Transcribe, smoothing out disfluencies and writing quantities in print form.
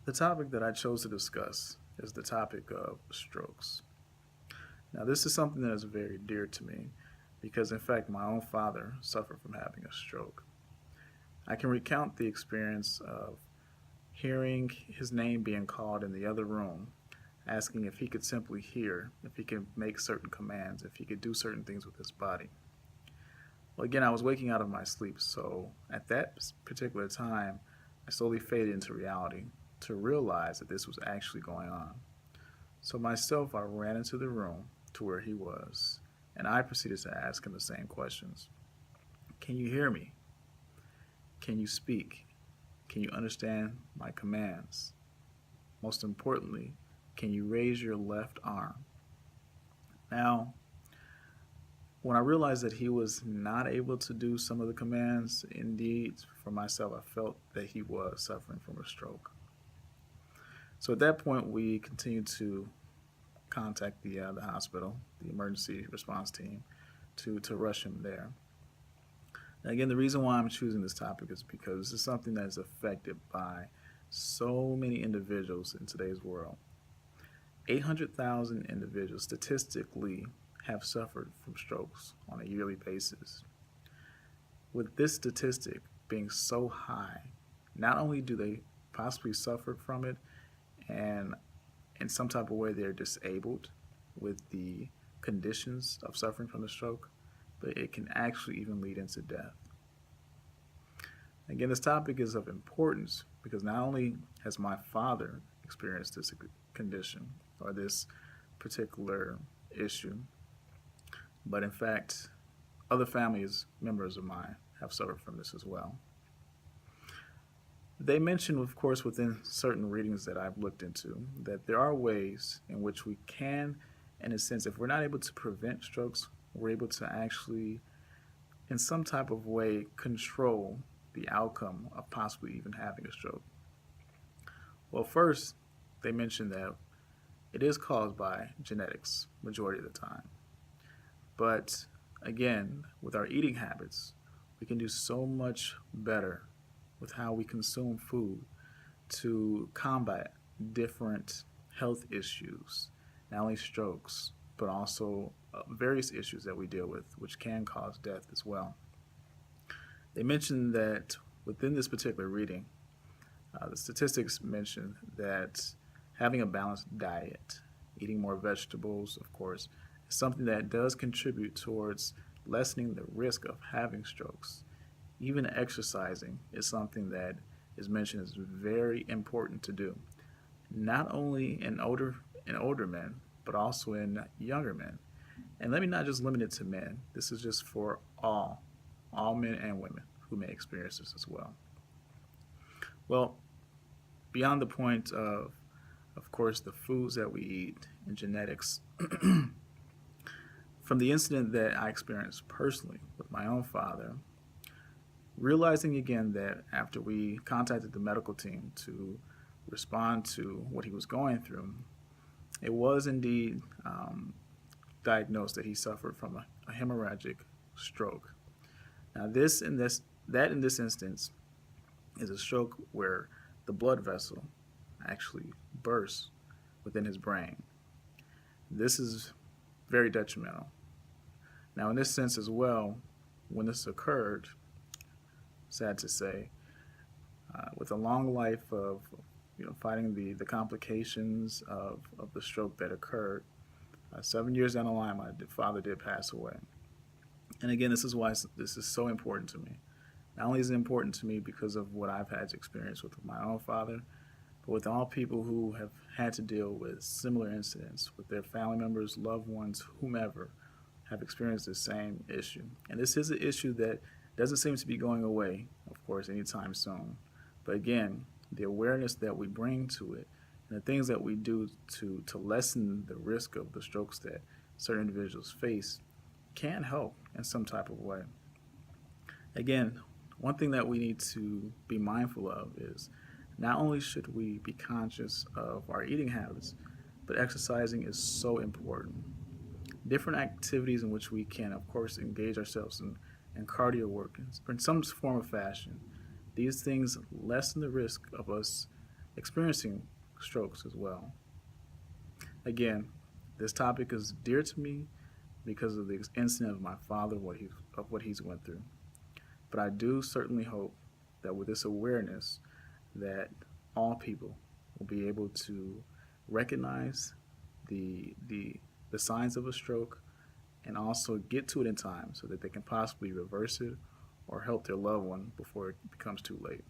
The topic that I chose to discuss is the topic of strokes. Now, this is something that is very dear to me because, in fact, my own father suffered from having a stroke. I can recount the experience of hearing his name being called in the other room, asking if he could simply hear, if he could make certain commands, if he could do certain things with his body. Well, again, I was waking out of my sleep, so at that particular time, I slowly faded into reality to realize that this was actually going on. So myself, I ran into the room to where he was, and I proceeded to ask him the same questions. Can you hear me? Can you speak? Can you understand my commands? Most importantly, can you raise your left arm? Now, when I realized that he was not able to do some of the commands, indeed, for myself, I felt that he was suffering from a stroke. So at that point, we continued to contact the hospital, the emergency response team, to rush him there. And again, the reason why I'm choosing this topic is because this is something that is affected by so many individuals in today's world. 800,000 individuals statistically have suffered from strokes on a yearly basis. With this statistic being so high, not only do they possibly suffer from it, and in some type of way they're disabled with the conditions of suffering from the stroke, but it can actually even lead into death. Again, this topic is of importance because not only has my father experienced this condition or this particular issue, but in fact, other families, members of mine, have suffered from this as well. They mention, of course, within certain readings that I've looked into, that there are ways in which we can, in a sense, if we're not able to prevent strokes, we're able to actually, in some type of way, control the outcome of possibly even having a stroke. Well, first, they mention that it is caused by genetics, majority of the time. But again, with our eating habits, we can do so much better with how we consume food to combat different health issues, not only strokes, but also various issues that we deal with, which can cause death as well. They mentioned that within this particular reading, the statistics mention that having a balanced diet, eating more vegetables, of course, is something that does contribute towards lessening the risk of having strokes. Even exercising is something that is mentioned as very important to do, not only in older men, but also in younger men. And let me not just limit it to men. This is just for all men and women who may experience this as well. Well, beyond the point of course, the foods that we eat and genetics, from the incident that I experienced personally with my own father, realizing again that after we contacted the medical team to respond to what he was going through, it was indeed diagnosed that he suffered from a hemorrhagic stroke. Now, that in this instance is a stroke where the blood vessel actually bursts within his brain. This is very detrimental. Now, in this sense as well, when this occurred, sad to say, with a long life of fighting the complications of the stroke that occurred, 7 years down the line, my father did pass away. And again, this is why this is so important to me. Not only is it important to me because of what I've had to experience with my own father, but with all people who have had to deal with similar incidents with their family members, loved ones, whomever, have experienced the same issue. And this is an issue that doesn't seem to be going away, of course, anytime soon. But again, the awareness that we bring to it and the things that we do to lessen the risk of the strokes that certain individuals face can help in some type of way. Again, one thing that we need to be mindful of is not only should we be conscious of our eating habits, but exercising is so important. Different activities in which we can, of course, engage ourselves in cardio work in some form of fashion. These things lessen the risk of us experiencing strokes as well. Again, this topic is dear to me because of the incident of my father, what he's went through. But I do certainly hope that with this awareness, that all people will be able to recognize the signs of a stroke and also get to it in time so that they can possibly reverse it or help their loved one before it becomes too late.